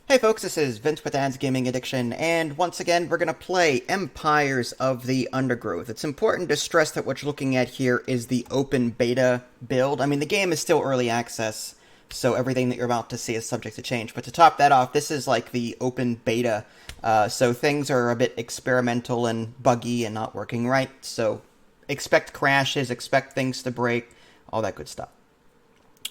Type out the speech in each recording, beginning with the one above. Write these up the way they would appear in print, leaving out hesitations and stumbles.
Hey folks, this is Vince with Ads Gaming Addiction, and once again we're going to play Empires of the Undergrowth. It's important to stress that what you're looking at here is the open beta build. I mean, the game is still early access, so everything that you're about to see is subject to change. But to top that off, this is like the open beta, so things are a bit experimental and buggy and not working right. So expect crashes, expect things to break, all that good stuff.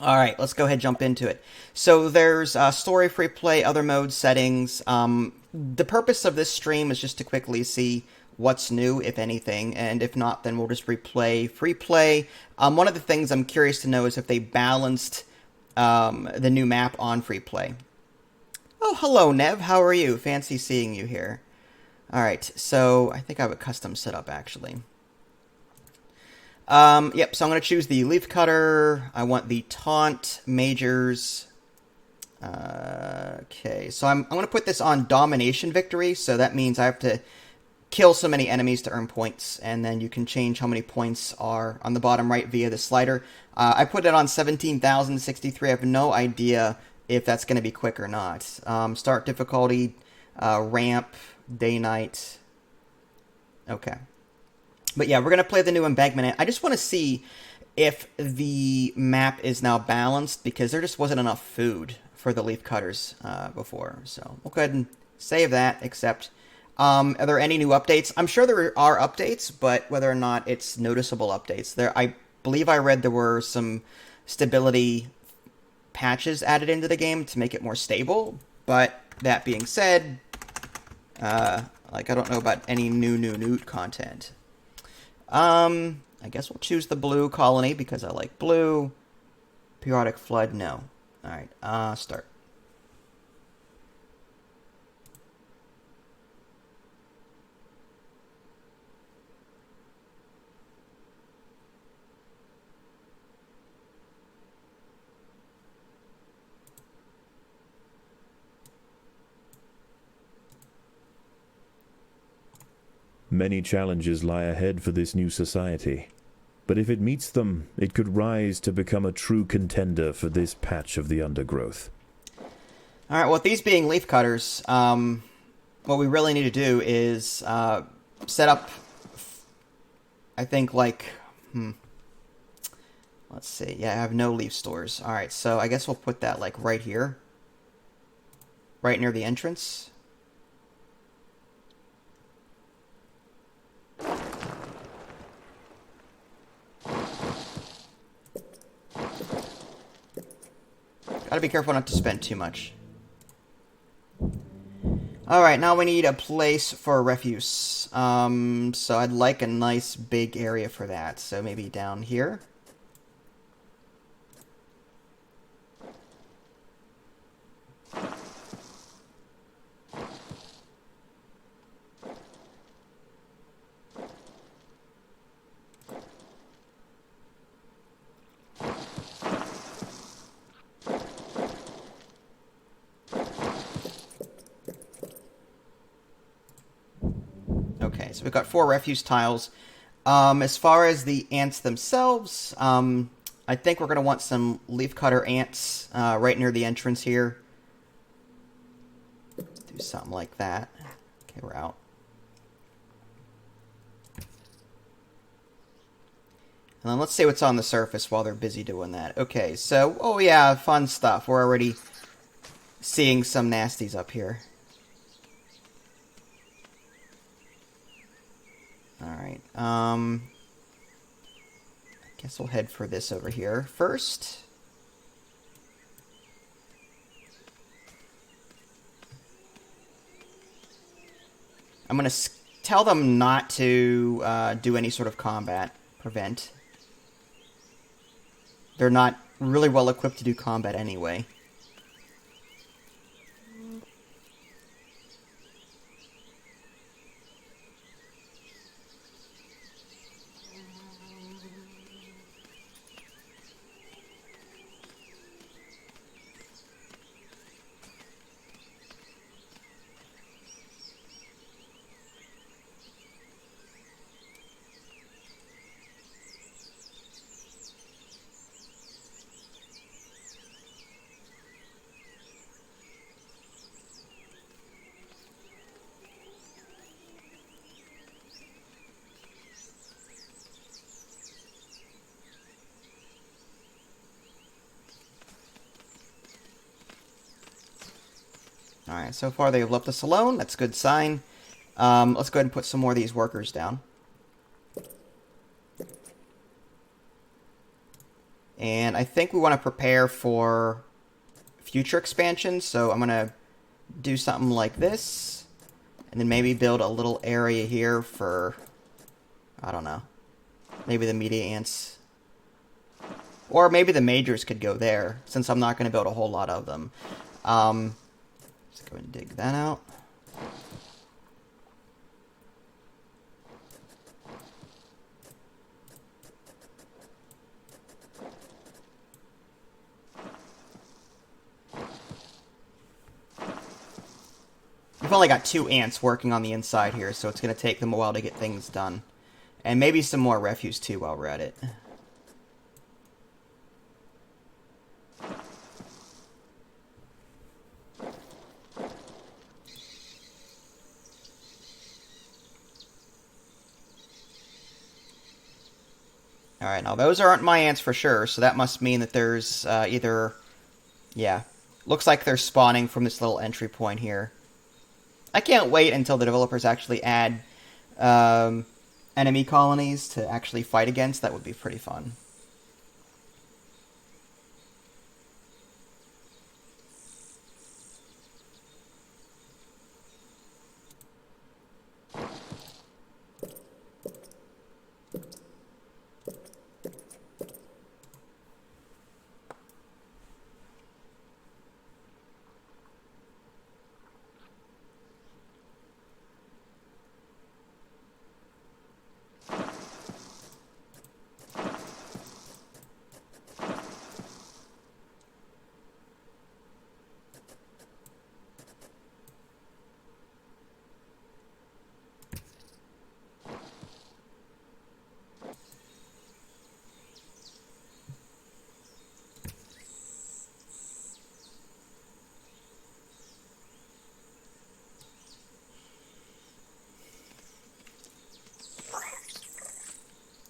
All right, let's go ahead and jump into it. So there's story, free play, other modes, settings. The purpose of this stream is just to quickly see what's new, if anything, and if not, then we'll just replay free play. One of the things I'm curious to know is if they balanced the new map on free play. Oh, hello, Nev. How are you? Fancy seeing you here. All right, so I think I have a custom setup, actually. Yep, so I'm going to choose the Leaf Cutter. I want the Taunt, Majors. Okay, so I'm going to put this on Domination Victory, so that means I have to kill so many enemies to earn points, and then you can change how many points are on the bottom right via the slider. I put it on 17,063. I have no idea if that's going to be quick or not. Start difficulty, ramp, day-night. Okay. But yeah, we're going to play the new Embankment. I just want to see if the map is now balanced, because there just wasn't enough food for the leaf cutters before. So we'll go ahead and save that, except, are there any new updates? I'm sure there are updates, but whether or not it's noticeable updates. I believe I read there were some stability patches added into the game to make it more stable, but that being said, I don't know about any new content. I guess we'll choose the blue colony because I like blue. Periodic flood, no. Alright, start. Many challenges lie ahead for this new society, but if it meets them, it could rise to become a true contender for this patch of the undergrowth. Alright, well, with these being leaf cutters, what we really need to do is set up, I think, let's see. Yeah, I have no leaf stores. Alright, so I guess we'll put that, right here. Right near the entrance. Gotta be careful not to spend too much. Alright, now we need a place for refuse. So I'd like a nice big area for that. So maybe down here. Okay, so we've got 4 refuse tiles. As far as the ants themselves, I think we're going to want some leafcutter ants right near the entrance here. Do something like that. Okay, we're out. And then let's see what's on the surface while they're busy doing that. Okay, so, oh yeah, fun stuff. We're already seeing some nasties up here. Alright, I guess we'll head for this over here first. I'm going to tell them not to do any sort of combat. Prevent. They're not really well equipped to do combat anyway. Alright, so far they've left us alone. That's a good sign. Let's go ahead and put some more of these workers down. And I think we want to prepare for future expansion, so I'm going to do something like this. And then maybe build a little area here for, I don't know, maybe the media ants. Or maybe the majors could go there, since I'm not going to build a whole lot of them. Let's go and dig that out. We've only got 2 ants working on the inside here, so it's going to take them a while to get things done. And maybe some more refuse, too, while we're at it. Alright, now those aren't my ants for sure, so that must mean that there's either... Yeah, looks like they're spawning from this little entry point here. I can't wait until the developers actually add enemy colonies to actually fight against. That would be pretty fun.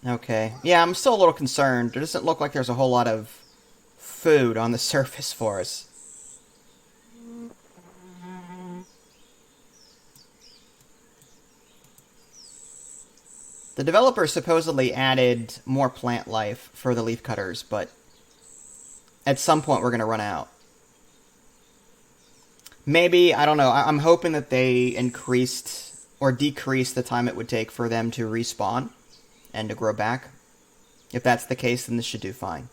Okay. Yeah, I'm still a little concerned. It doesn't look like there's a whole lot of food on the surface for us. The developers supposedly added more plant life for the leaf cutters, but at some point we're going to run out. Maybe, I don't know, I'm hoping that they increased or decreased the time it would take for them to respawn and to grow back. If that's the case, then this should do fine.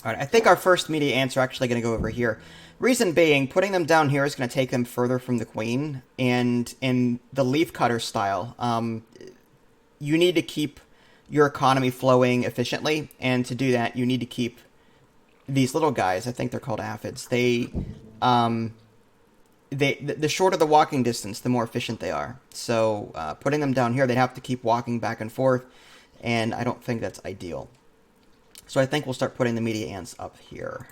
Alright, I think our first media ants are actually going to go over here. Reason being, putting them down here is going to take them further from the queen, and in the leaf cutter style, you need to keep your economy flowing efficiently, and to do that, you need to keep these little guys, I think they're called aphids, the shorter the walking distance, the more efficient they are. So, putting them down here, they'd have to keep walking back and forth, and I don't think that's ideal. So I think we'll start putting the media ants up here.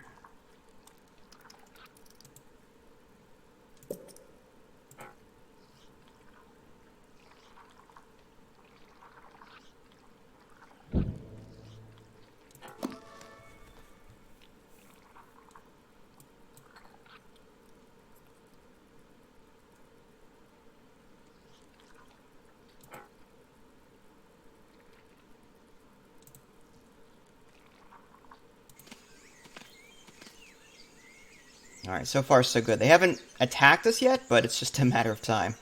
Alright, so far so good. They haven't attacked us yet, but it's just a matter of time.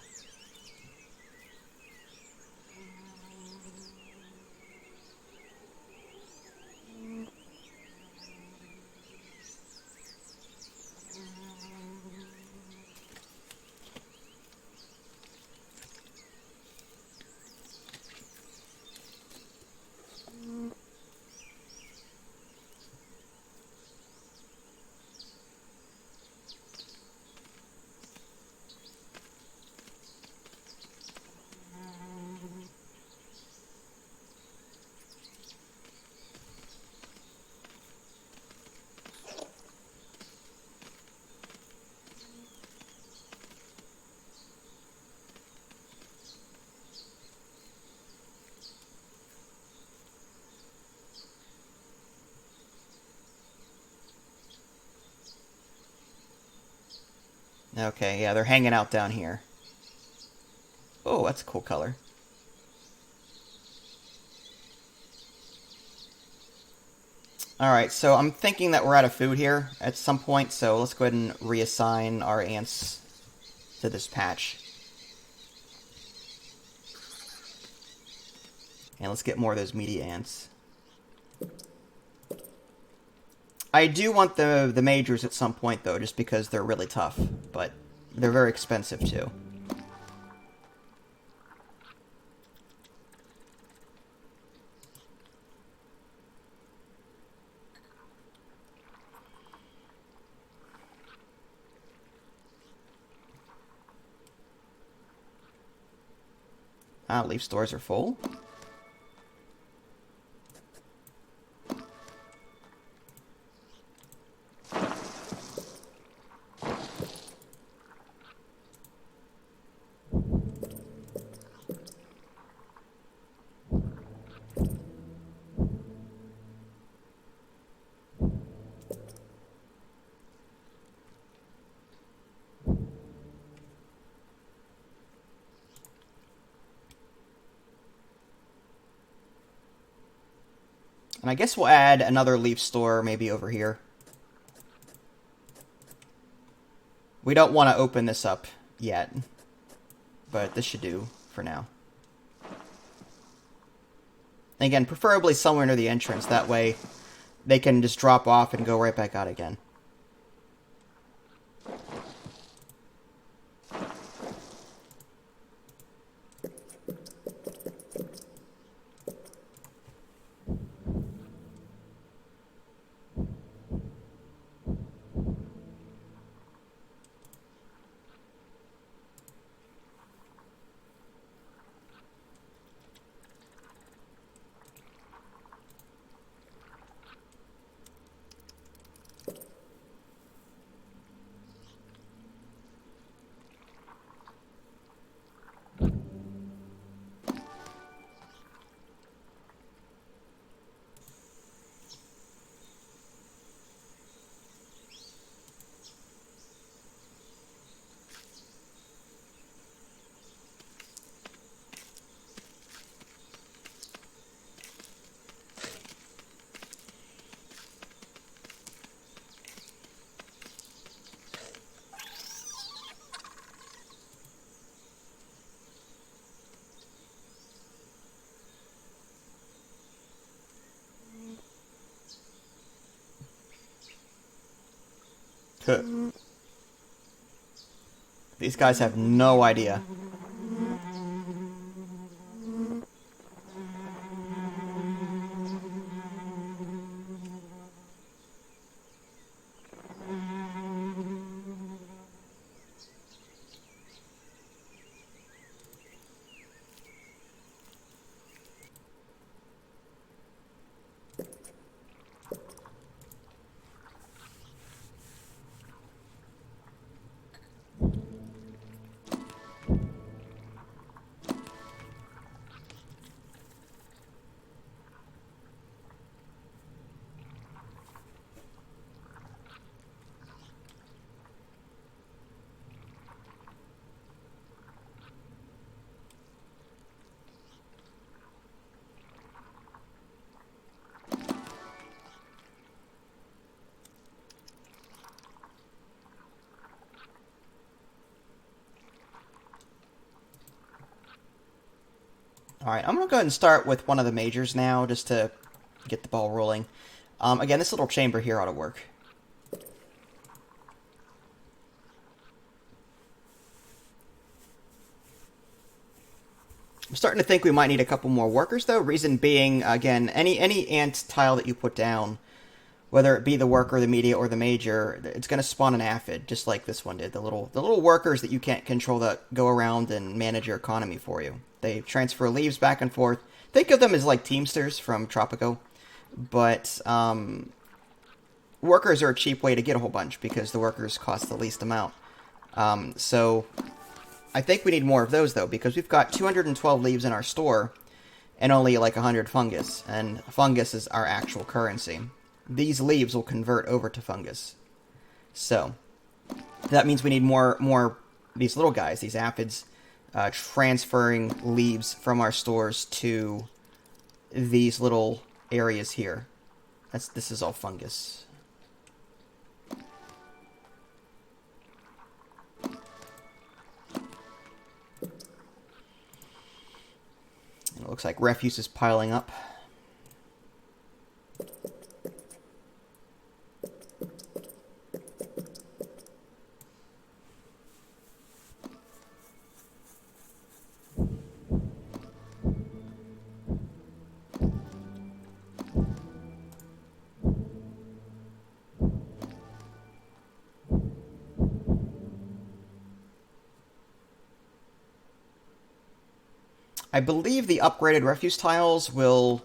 Okay, yeah, they're hanging out down here. Oh, that's a cool color. Alright, so I'm thinking that we're out of food here at some point, so let's go ahead and reassign our ants to this patch. And let's get more of those meaty ants. I do want the majors at some point, though, just because they're really tough. But they're very expensive, too. Leaf stores are full. And I guess we'll add another leaf store maybe over here. We don't want to open this up yet, but this should do for now. Again, preferably somewhere near the entrance. That way they can just drop off and go right back out again. These guys have no idea. Alright, I'm going to go ahead and start with one of the majors now, just to get the ball rolling. Again, this little chamber here ought to work. I'm starting to think we might need a couple more workers, though. Reason being, again, any ant tile that you put down, whether it be the worker, the media, or the major, it's going to spawn an aphid, just like this one did. The little workers that you can't control that go around and manage your economy for you. They transfer leaves back and forth. Think of them as like Teamsters from Tropico. But workers are a cheap way to get a whole bunch because the workers cost the least amount. So I think we need more of those, though, because we've got 212 leaves in our store and only like 100 fungus. And fungus is our actual currency. These leaves will convert over to fungus. So That means we need more these little guys, these aphids, transferring leaves from our stores to these little areas here. This is all fungus. It looks like refuse is piling up. I believe the upgraded refuse tiles will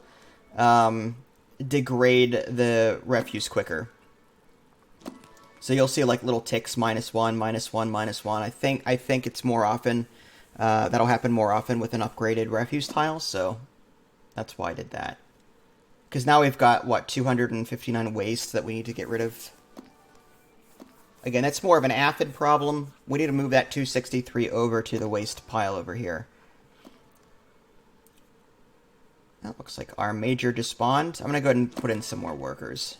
degrade the refuse quicker. So you'll see like little ticks, -1, -1, -1. I think it's more often. That'll happen more often with an upgraded refuse tile, so that's why I did that. Because now we've got, what, 259 waste that we need to get rid of. Again, that's more of an aphid problem. We need to move that 263 over to the waste pile over here. That looks like our major despawned. I'm going to go ahead and put in some more workers.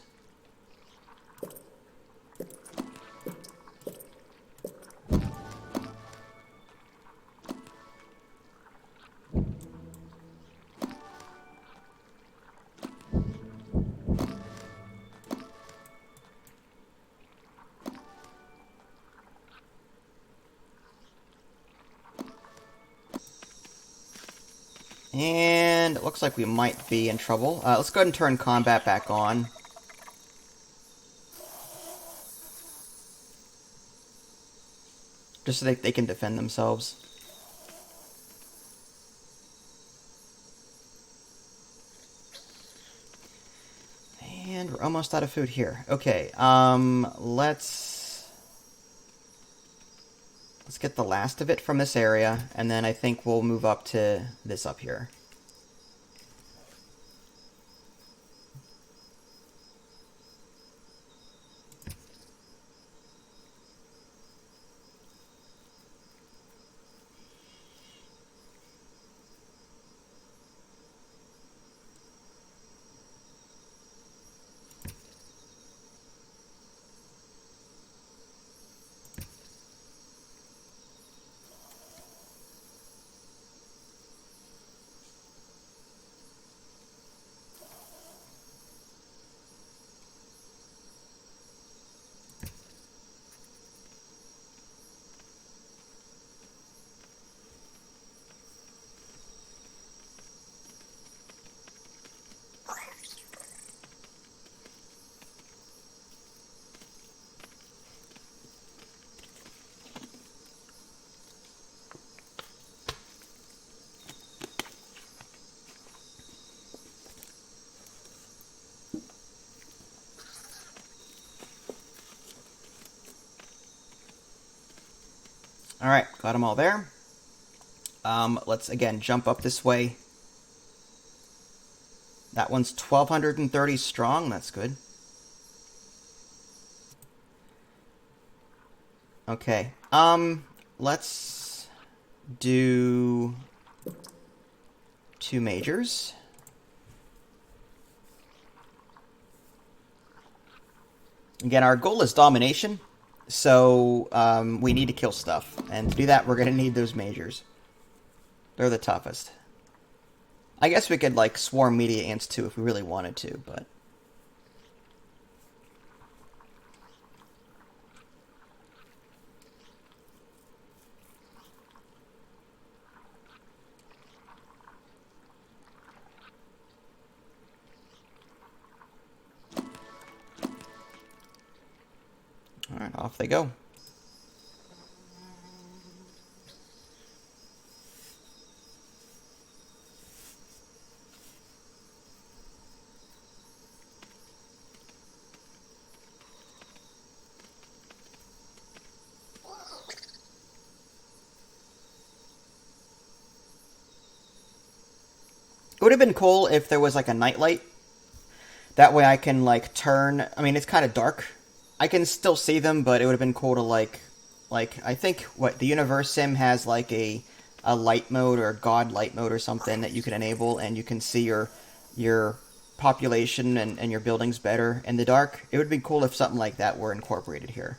And it looks like we might be in trouble. Let's go ahead and turn combat back on. Just so they can defend themselves. And we're almost out of food here. Okay, let's get the last of it from this area, and then I think we'll move up to this up here. Alright, got them all there. Let's, again, jump up this way. That one's 1,230 strong. That's good. Okay. Let's do 2 majors. Again, our goal is domination. So, we need to kill stuff. And to do that, we're going to need those majors. They're the toughest. I guess we could, like, swarm media ants, too, if we really wanted to, but... Alright, off they go. It would have been cool if there was, like, a nightlight. That way I can, like, turn... I mean, it's kind of dark. I can still see them, but it would have been cool to, like, Like, I think, what, the Universe Sim has, like, a light mode or a God light mode or something that you can enable, and you can see your population and your buildings better in the dark. It would be cool if something like that were incorporated here.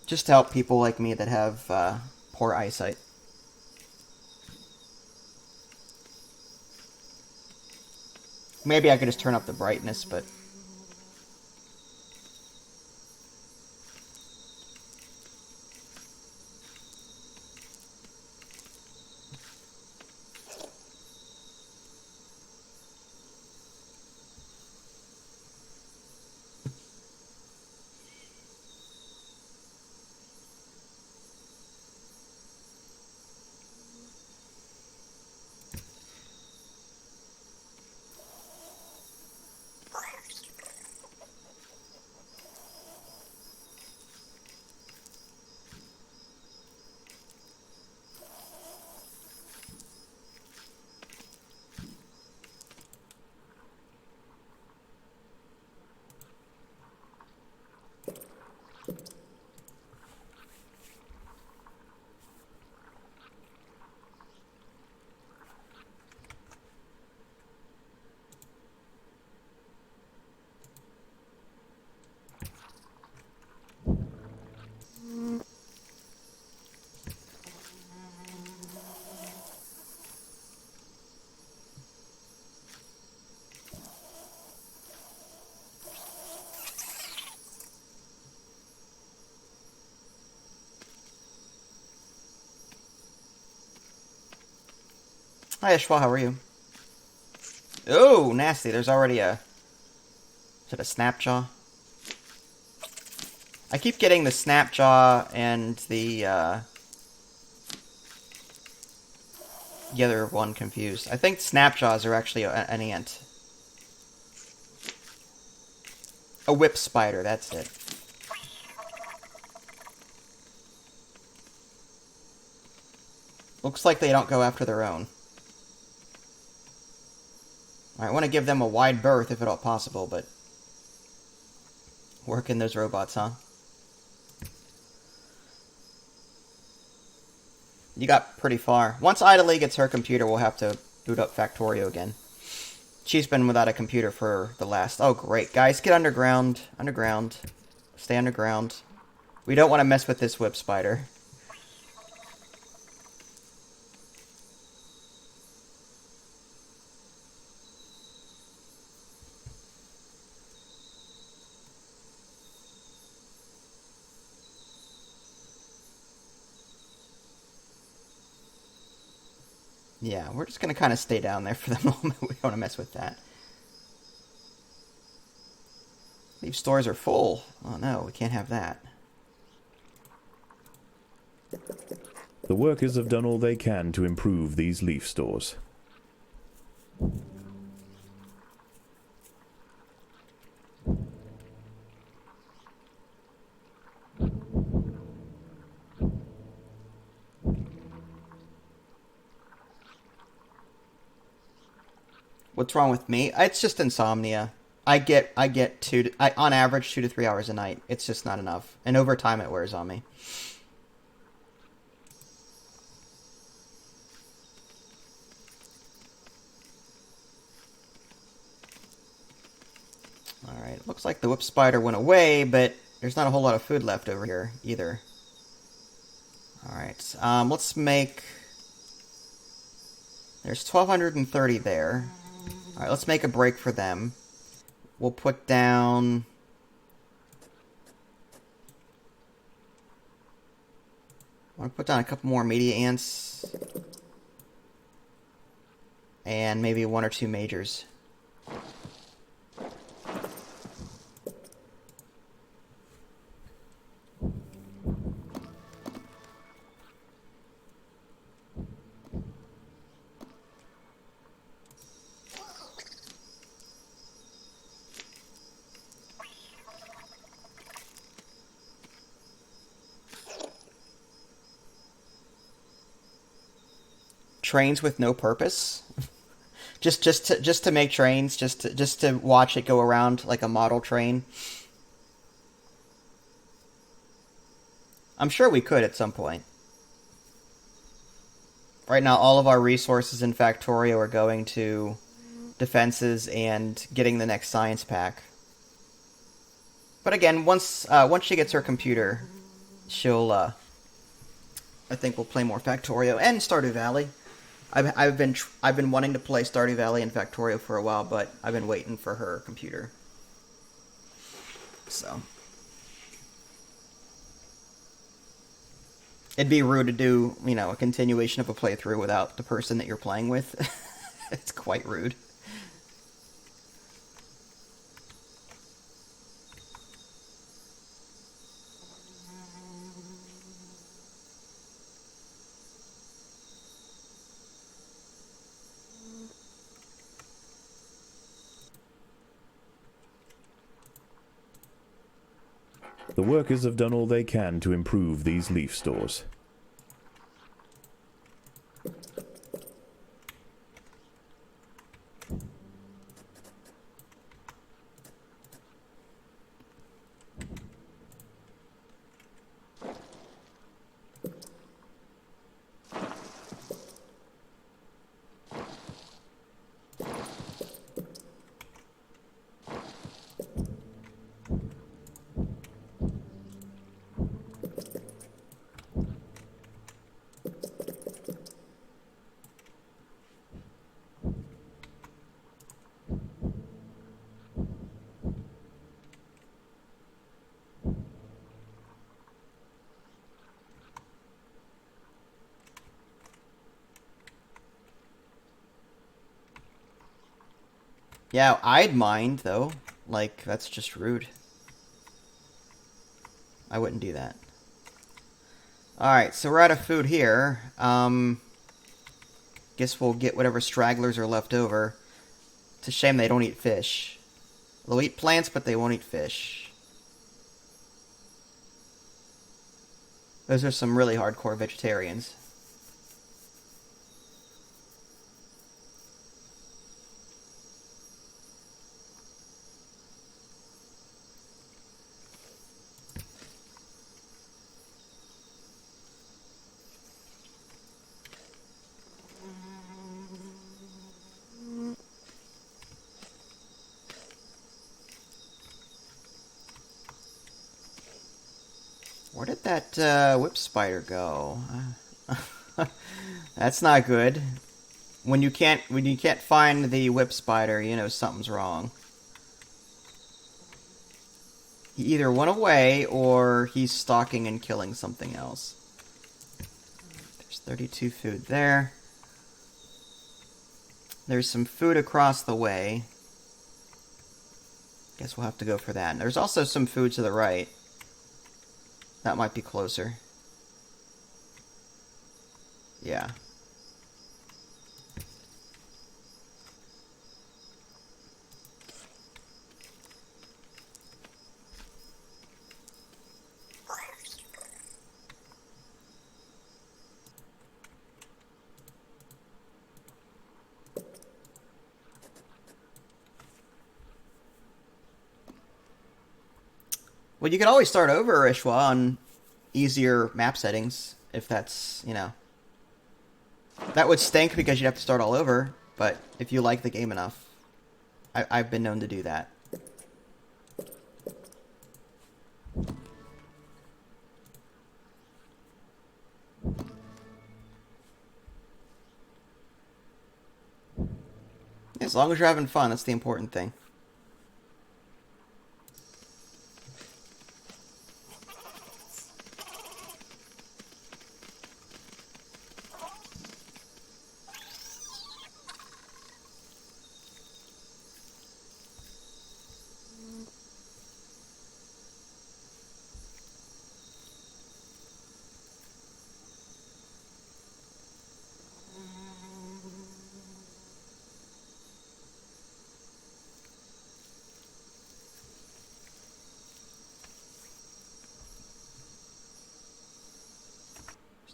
Just to help people like me that have poor eyesight. Maybe I could just turn up the brightness, but... Hi, Ishwa, how are you? Oh, nasty. There's already a... Is it a Snapjaw? I keep getting the Snapjaw and the other one confused. I think Snapjaws are actually an ant. A whip spider, that's it. Looks like they don't go after their own. I want to give them a wide berth if at all possible, but... Working those robots, huh? You got pretty far. Once Idly gets her computer, we'll have to boot up Factorio again. She's been without a computer for the last... Oh, great. Guys, get underground. Underground. Stay underground. We don't want to mess with this whip spider. Yeah, we're just going to kind of stay down there for the moment. We don't want to mess with that. These stores are full. Oh no, we can't have that. The workers have done all they can to improve these leaf stores. What's wrong with me? It's just insomnia. I get on average 2 to 3 hours a night. It's just not enough, and over time it wears on me. All right, looks like the whip spider went away, but there's not a whole lot of food left over here either. All right, let's make. There's 1,230 there. All right, let's make a break for them. We'll put down... I want to put down a couple more media ants. And maybe 1 or 2 majors. Trains with no purpose. just to make trains, just to watch it go around like a model train. I'm sure we could at some point. Right now, all of our resources in Factorio are going to defenses and getting the next science pack. But again, once she gets her computer, she'll I think we'll play more Factorio and Stardew Valley. I've been wanting to play Stardew Valley and Factorio for a while, but I've been waiting for her computer. So it'd be rude to do, a continuation of a playthrough without the person that you're playing with. It's quite rude. The workers have done all they can to improve these leaf stores. Yeah, I'd mind, though. Like, that's just rude. I wouldn't do that. Alright, so we're out of food here. Guess we'll get whatever stragglers are left over. It's a shame they don't eat fish. They'll eat plants, but they won't eat fish. Those are some really hardcore vegetarians. Where did that whip spider go? That's not good. When you can't find the whip spider, you know something's wrong. He either went away or he's stalking and killing something else. There's 32 food there. There's some food across the way. Guess we'll have to go for that. And there's also some food to the right. That might be closer. Yeah. Well, you could always start over, Ishwa, on easier map settings, if that's, That would stink because you'd have to start all over, but if you like the game enough, I've been known to do that. As long as you're having fun, that's the important thing.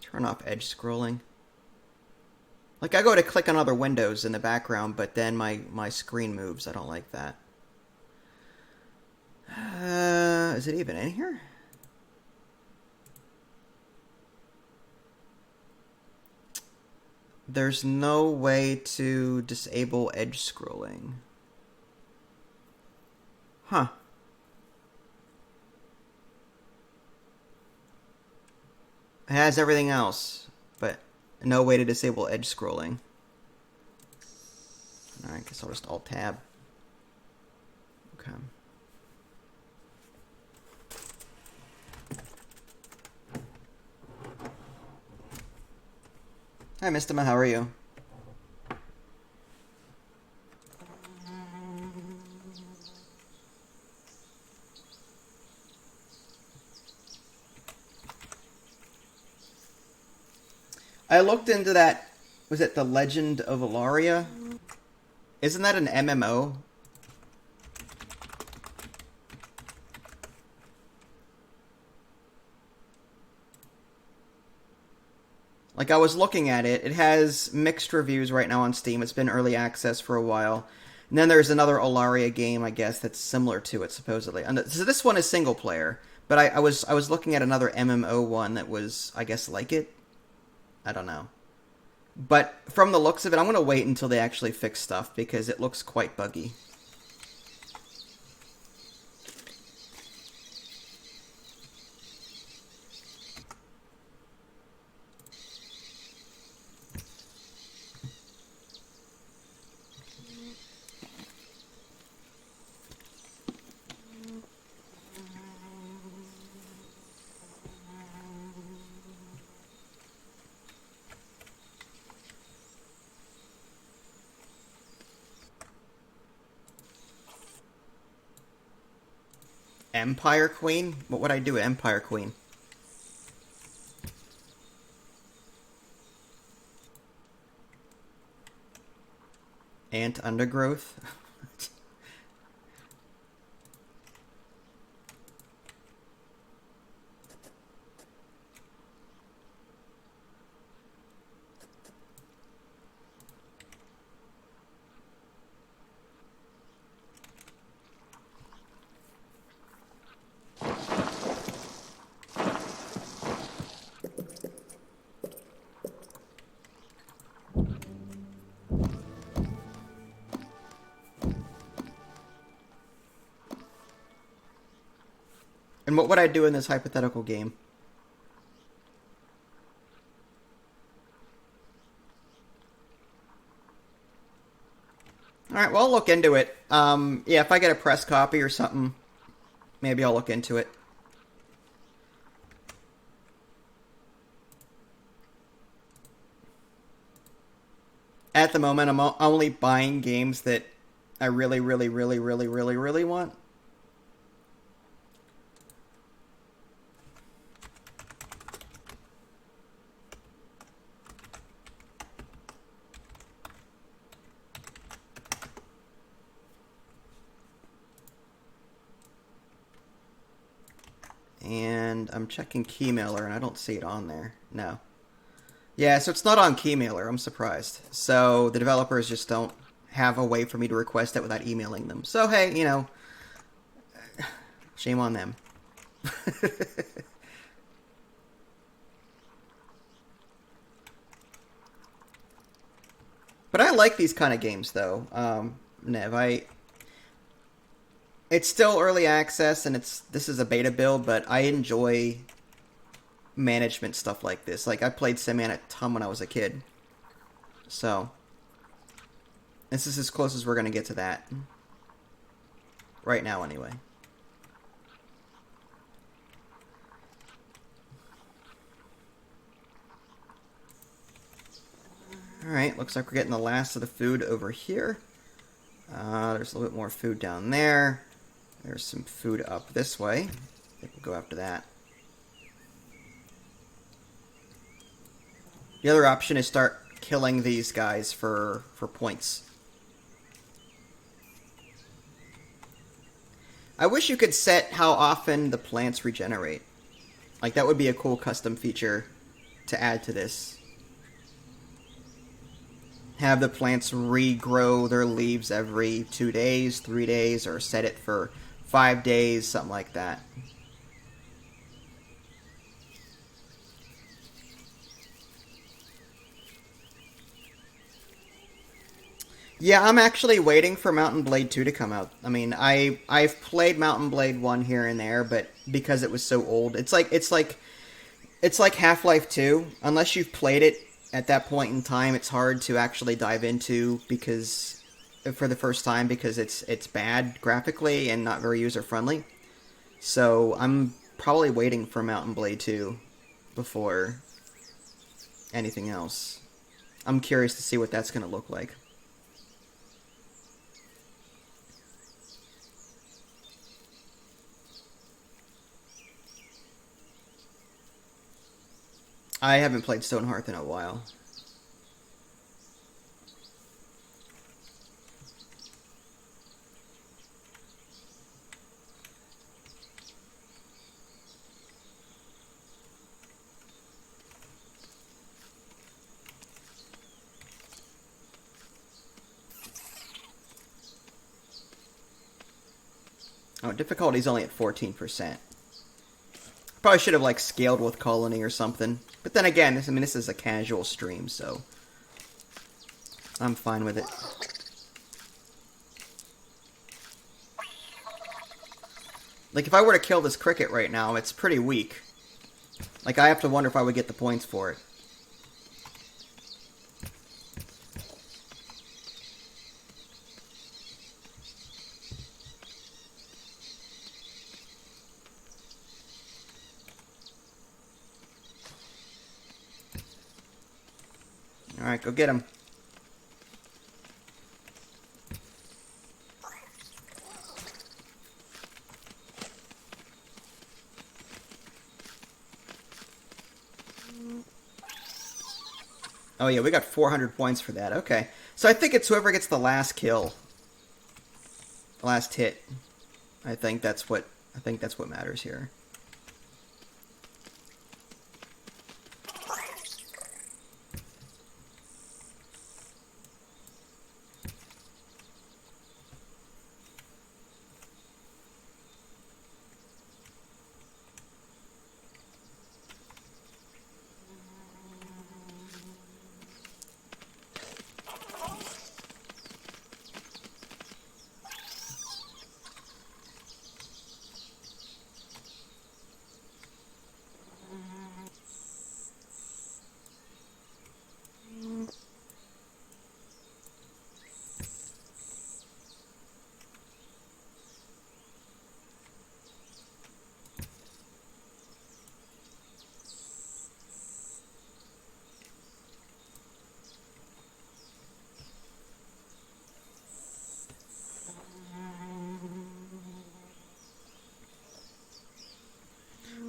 Turn off edge scrolling. Like, I go to click on other windows in the background, but then my screen moves. I don't like that. Is it even in here? there's no way to disable edge scrolling. Huh. It has everything else, but no way to disable edge scrolling. Alright, guess I'll just Alt-Tab. Okay. Hi, Mistama, how are you? I looked into that. Was it The Legend of Ilaria? Isn't that an MMO? Like, I was looking at it. It has mixed reviews right now on Steam. It's been early access for a while. And then there's another Ilaria game, I guess, that's similar to it, supposedly. And so this one is single player. But I was looking at another MMO one that was, I guess, like it. I don't know. But from the looks of it, I'm going to wait until they actually fix stuff, because it looks quite buggy. Empire Queen? What would I do with Empire Queen? Ant Undergrowth? And what would I do in this hypothetical game? Alright, well, I'll look into it. Yeah, if I get a press copy or something, maybe I'll look into it. At the moment, I'm only buying games that I really, really, really, really, really, really want. And I'm checking Keymailer, and I don't see it on there. No. Yeah, so it's not on Keymailer. I'm surprised. So the developers just don't have a way for me to request it without emailing them. So, hey, you know, shame on them. But I like these kind of games, though. Nev, it's still early access, and this is a beta build, but I enjoy management stuff like this. Like, I played Simman a ton when I was a kid. So, this is as close as we're going to get to that. Right now, anyway. Alright, looks like we're getting the last of the food over here. There's a little bit more food down there. There's some food up this way. I think we'll go after that. The other option is start killing these guys for points. I wish you could set how often the plants regenerate. Like, that would be a cool custom feature to add to this. Have the plants regrow their leaves every 2 days, 3 days, or set it for 5 days, something like that. Yeah, I'm actually waiting for Mountain Blade 2 to come out. I mean, I've played Mountain Blade 1 here and there, but because it was so old, it's like Half-Life 2. Unless you've played it at that point in time, it's hard to actually dive into because for the first time because it's bad graphically and not very user friendly. So, I'm probably waiting for Mountain Blade 2 before anything else. I'm curious to see what that's going to look like. I haven't played Stonehearth in a while. Oh, difficulty's only at 14%. Probably should have, like, scaled with Colony or something. But then again, this is a casual stream, so I'm fine with it. Like, if I were to kill this cricket right now, it's pretty weak. Like, I have to wonder if I would get the points for it. Alright, go get him. Oh yeah, we got 400 points for that. Okay. So I think it's whoever gets the last kill. The last hit. I think that's what matters here.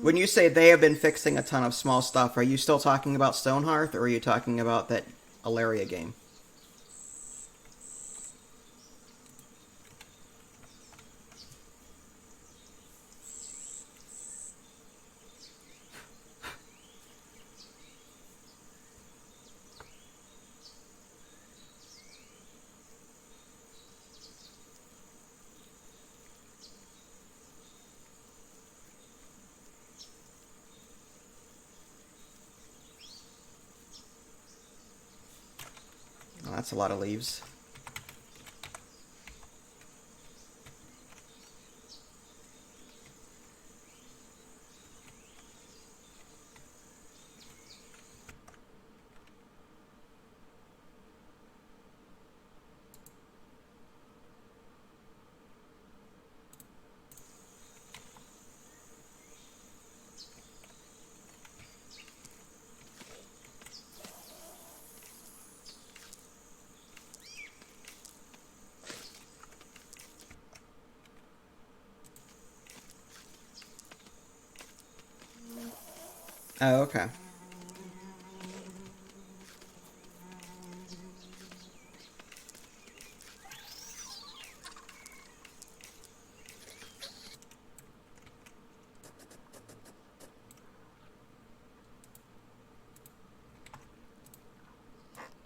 When you say they have been fixing a ton of small stuff, are you still talking about Stonehearth, or are you talking about that Alaria game? Oh, that's a lot of leaves. Oh, okay.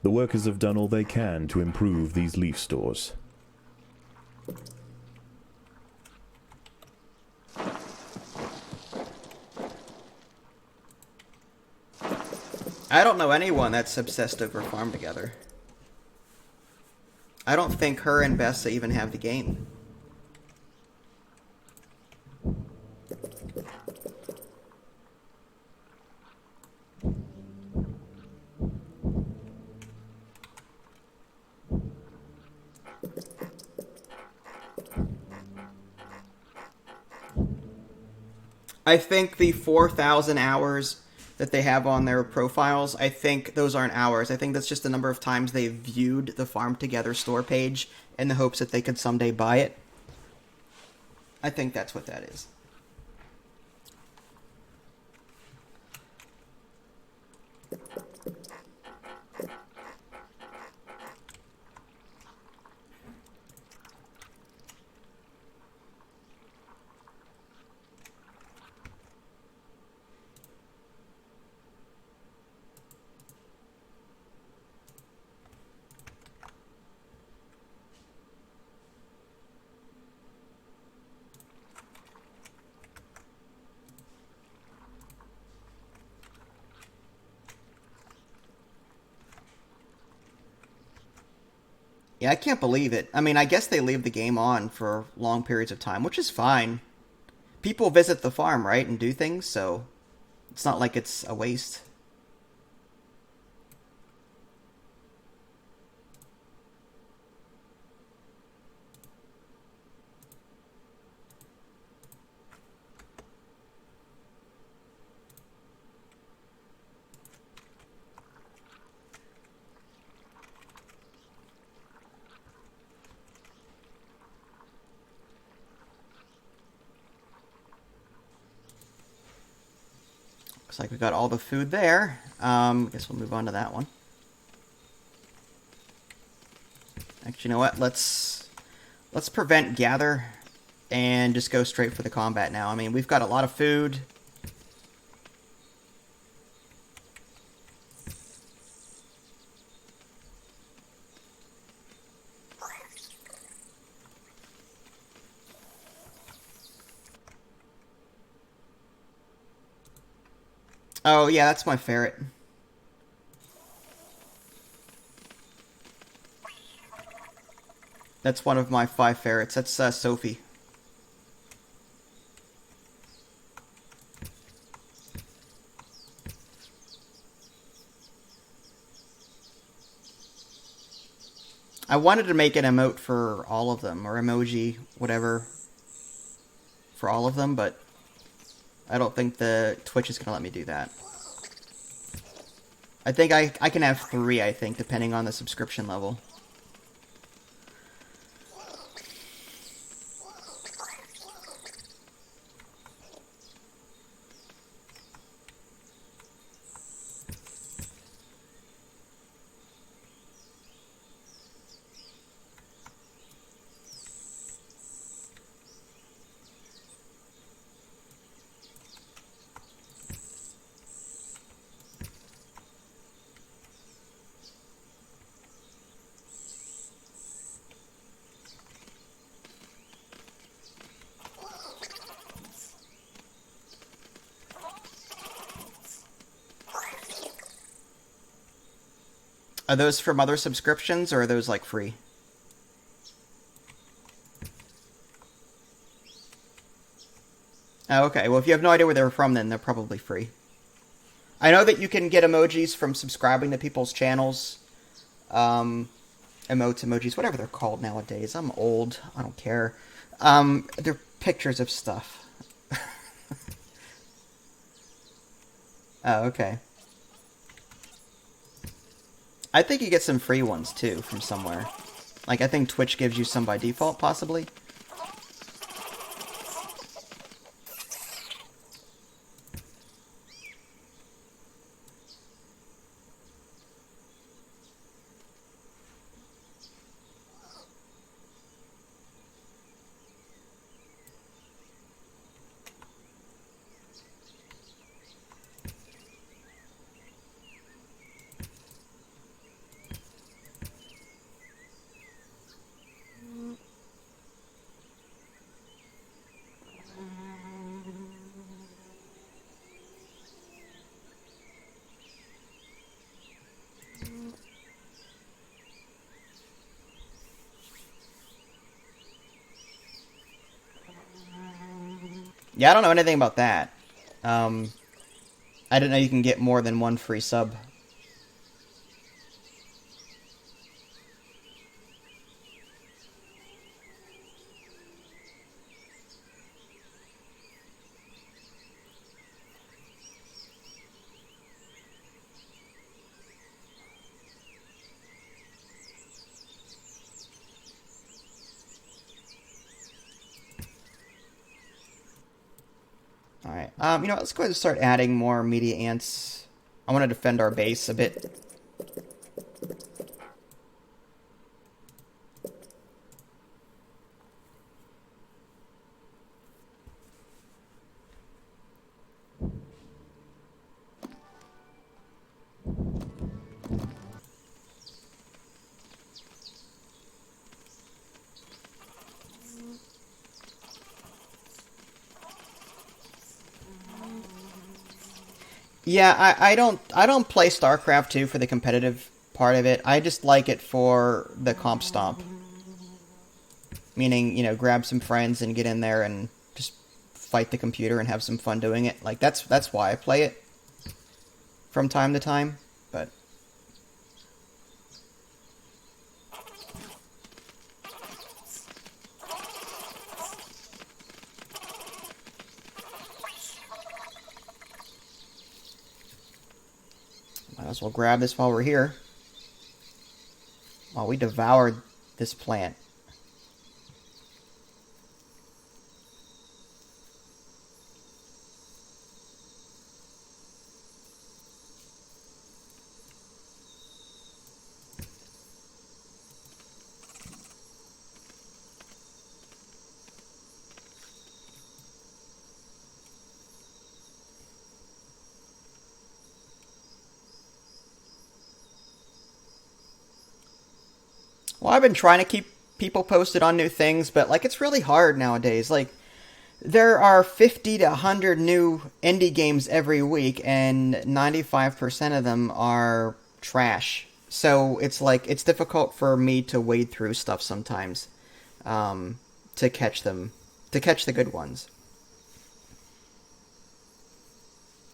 The workers have done all they can to improve these leaf stores. I don't know anyone that's obsessed over farm together. I don't think her and Bessa even have the game. I think the 4,000 hours that they have on their profiles, I think those aren't hours. I think that's just the number of times they viewed the Farm Together store page in the hopes that they could someday buy it. I think that's what that is. Yeah, I can't believe it. I mean, I guess they leave the game on for long periods of time, which is fine. People visit the farm, right, and do things, so it's not like it's a waste. Looks like we got all the food there. I guess we'll move on to that one. Actually, you know what? Let's prevent gather and just go straight for the combat now. I mean, we've got a lot of food. Oh, yeah, that's my ferret. That's one of my 5 ferrets. That's Sophie. I wanted to make an emote for all of them, or emoji, whatever, for all of them, but I don't think the Twitch is going to let me do that. I think I can have 3, I think, depending on the subscription level. Are those from other subscriptions, or are those, like, free? Oh, okay. Well, if you have no idea where they're from, then they're probably free. I know that you can get emojis from subscribing to people's channels. Emotes, emojis, whatever they're called nowadays. I'm old. I don't care. They're pictures of stuff. Oh, okay. I think you get some free ones, too, from somewhere. Like, I think Twitch gives you some by default, possibly. Yeah, I don't know anything about that. I didn't know you can get more than one free sub. Alright, you know what, let's go ahead and start adding more media ants. I want to defend our base a bit. Yeah, I don't play StarCraft 2 for the competitive part of it. I just like it for the comp stomp. Meaning, you know, grab some friends and get in there and just fight the computer and have some fun doing it. Like that's why I play it from time to time. But might as well grab this while we're here. While we devoured this plant. Well, I've been trying to keep people posted on new things, but like it's really hard nowadays. Like there are 50 to 100 new indie games every week and 95% of them are trash. So it's like it's difficult for me to wade through stuff sometimes to catch them, to catch the good ones.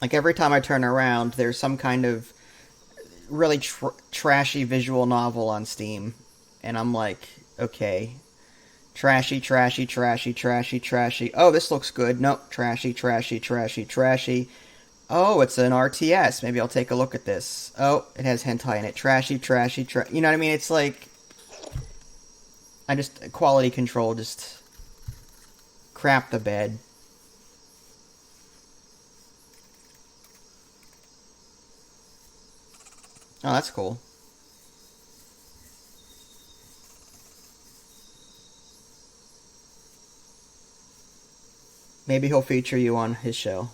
Like every time I turn around, there's some kind of really trashy visual novel on Steam, and I'm like, okay, trashy, trashy, trashy, trashy, trashy. Oh, this looks good. Nope, trashy, trashy, trashy, trashy. Oh, it's an RTS. Maybe I'll take a look at this. Oh, it has hentai in it. Trashy, trashy, You know what I mean? It's like I just quality control just crap the bed. Oh, that's cool. Maybe he'll feature you on his show.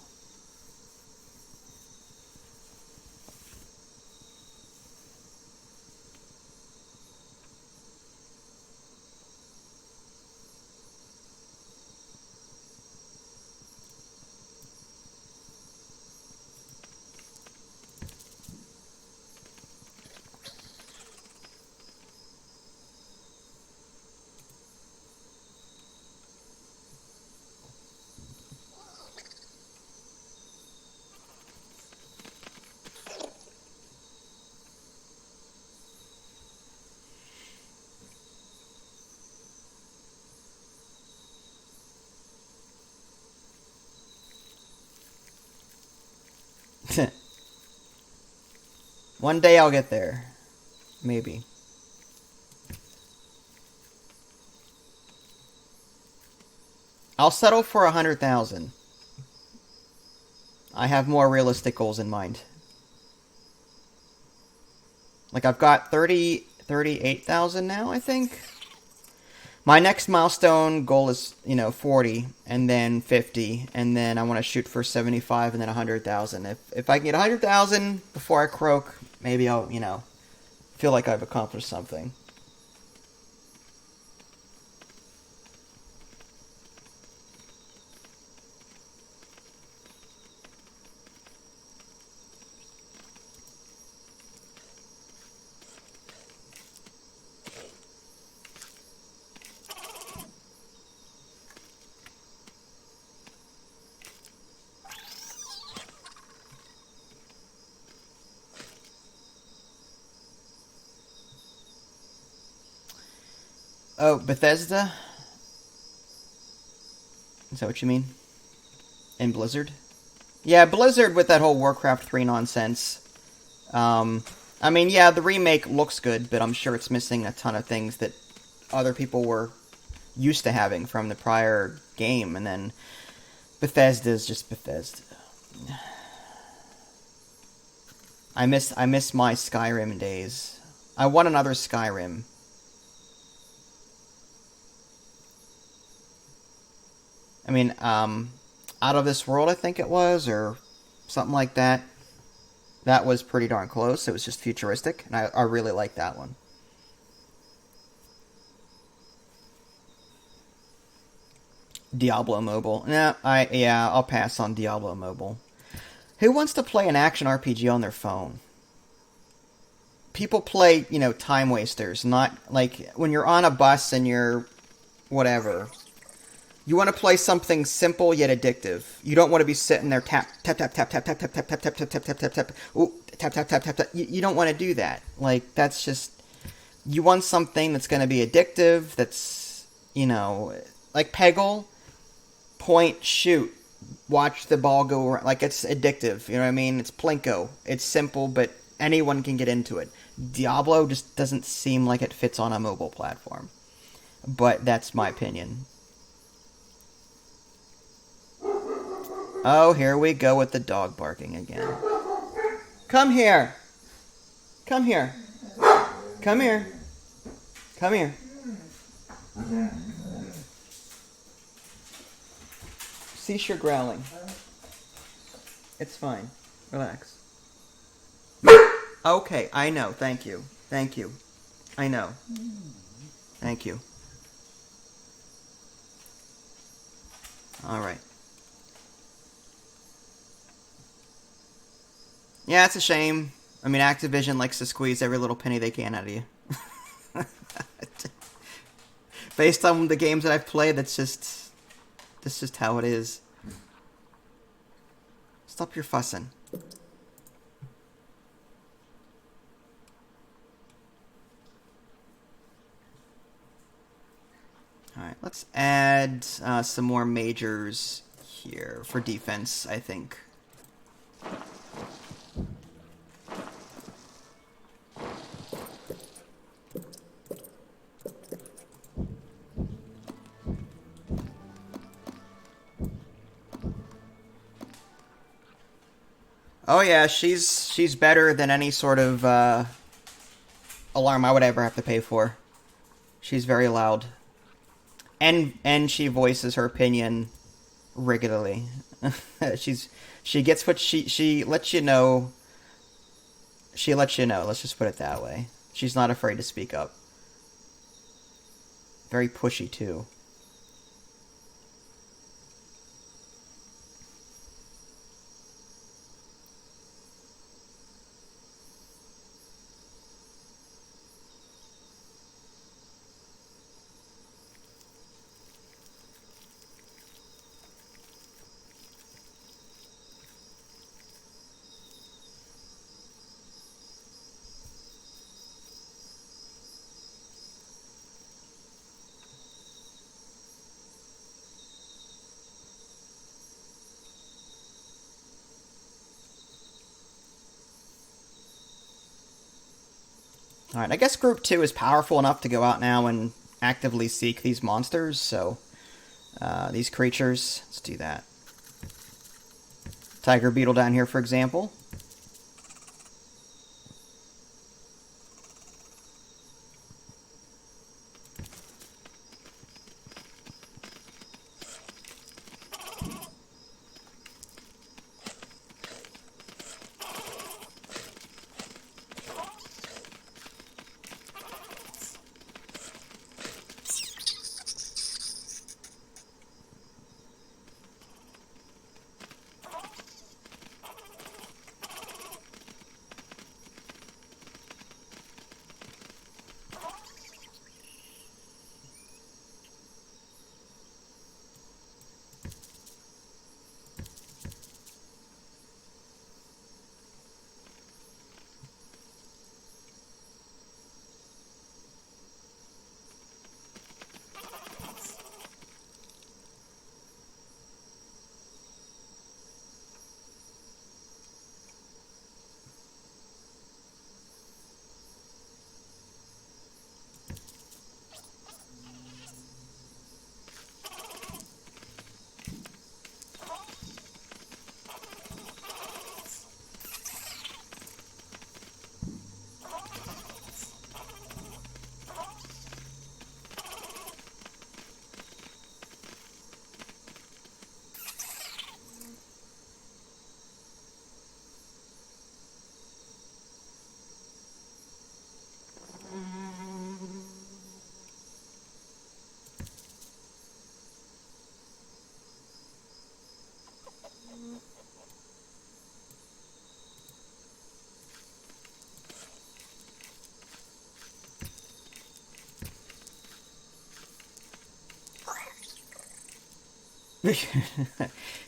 One day I'll get there. Maybe. I'll settle for 100,000. I have more realistic goals in mind. Like I've got 38,000 now, I think. My next milestone goal is, 40 and then 50 and then I want to shoot for 75 and then 100,000. If I can get 100,000 before I croak, maybe I'll, feel like I've accomplished something. Oh, Bethesda? Is that what you mean? In Blizzard? Yeah, Blizzard with that whole Warcraft 3 nonsense. I mean, yeah, the remake looks good, but I'm sure it's missing a ton of things that other people were used to having from the prior game, and then Bethesda's just Bethesda. I miss my Skyrim days. I want another Skyrim. I mean, Out of This World, I think it was, or something like that. That was pretty darn close. It was just futuristic, and I really liked that one. Diablo Mobile. I'll pass on Diablo Mobile. Who wants to play an action RPG on their phone? People play, time wasters, not like when you're on a bus and you're whatever. You want to play something simple yet addictive. You don't want to be sitting there tap tap tap tap tap tap tap tap tap tap tap tap tap tap tap. Ooh, tap tap tap tap tap. You don't want to do that. Like that's just you want something that's going to be addictive. That's like Peggle, point, shoot, watch the ball go around. Like it's addictive. You know what I mean? It's Plinko. It's simple, but anyone can get into it. Diablo just doesn't seem like it fits on a mobile platform. But that's my opinion. Oh, here we go with the dog barking again. Come here. Come here. Come here. Come here. Cease your growling. It's fine. Relax. Okay, I know. Thank you. Thank you. I know. Thank you. All right. Yeah, it's a shame. I mean, Activision likes to squeeze every little penny they can out of you. Based on the games that I've played, that's just how it is. Stop your fussing. Alright, let's add some more majors here for defense, I think. Oh yeah, she's better than any sort of alarm I would ever have to pay for. She's very loud. And she voices her opinion regularly. She gets what she lets you know. She lets you know. Let's just put it that way. She's not afraid to speak up. Very pushy too. Alright, I guess Group 2 is powerful enough to go out now and actively seek these monsters, so these creatures. Let's do that. Tiger Beetle down here, for example.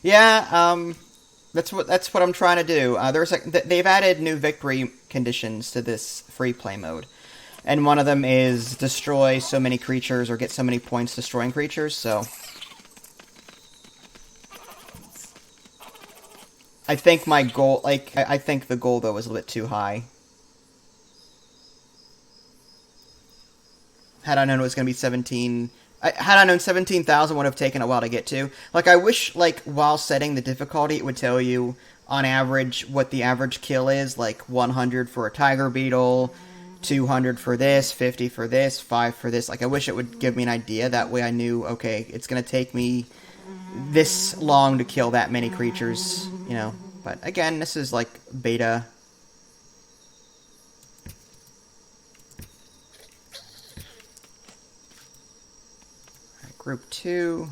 Yeah, that's what I'm trying to do. They've added new victory conditions to this free play mode, and one of them is destroy so many creatures or get so many points destroying creatures. So I think my goal, I think the goal though was a little bit too high. Had I known it was going to be 17, had I known 17,000 would have taken a while to get to. Like, I wish, like, while setting the difficulty, it would tell you, on average, what the average kill is. Like, 100 for a tiger beetle, 200 for this, 50 for this, 5 for this. Like, I wish it would give me an idea. That way I knew, okay, it's going to take me this long to kill that many creatures, you know. But, again, this is, like, beta. Group 2.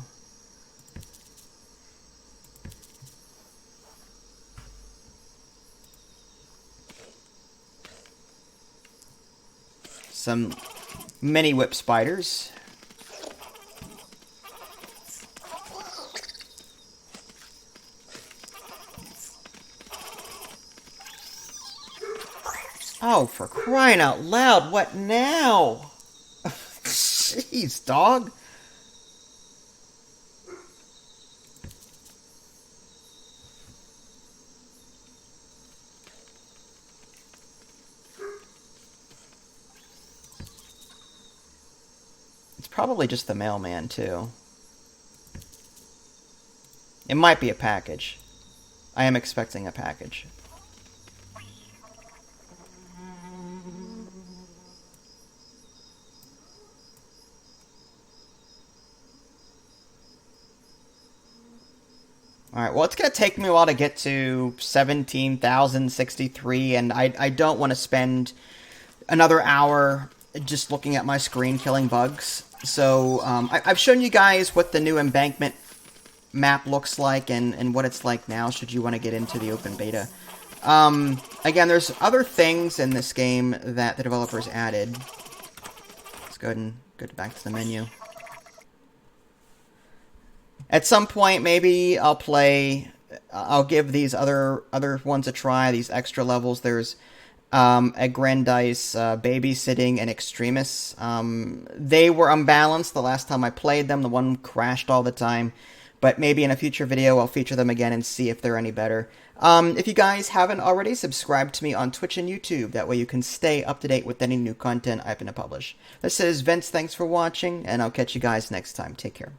Some mini whip spiders. Oh, for crying out loud, what now? Jeez, dog. Probably just the mailman, too. It might be a package. I am expecting a package. Alright, well, it's going to take me a while to get to 17,063, and I don't want to spend another hour just looking at my screen killing bugs. So, I've shown you guys what the new Embankment map looks like and what it's like now, should you want to get into the open beta. Again, there's other things in this game that the developers added. Let's go ahead and go back to the menu. At some point, maybe I'll give these other ones a try, these extra levels. There's Aggrandize, Babysitting, and Extremis. They were unbalanced the last time I played them. The one crashed all the time. But maybe in a future video I'll feature them again and see if they're any better. If you guys haven't already, subscribe to me on Twitch and YouTube. That way you can stay up to date with any new content I happen to publish. This is Vince, thanks for watching, and I'll catch you guys next time. Take care.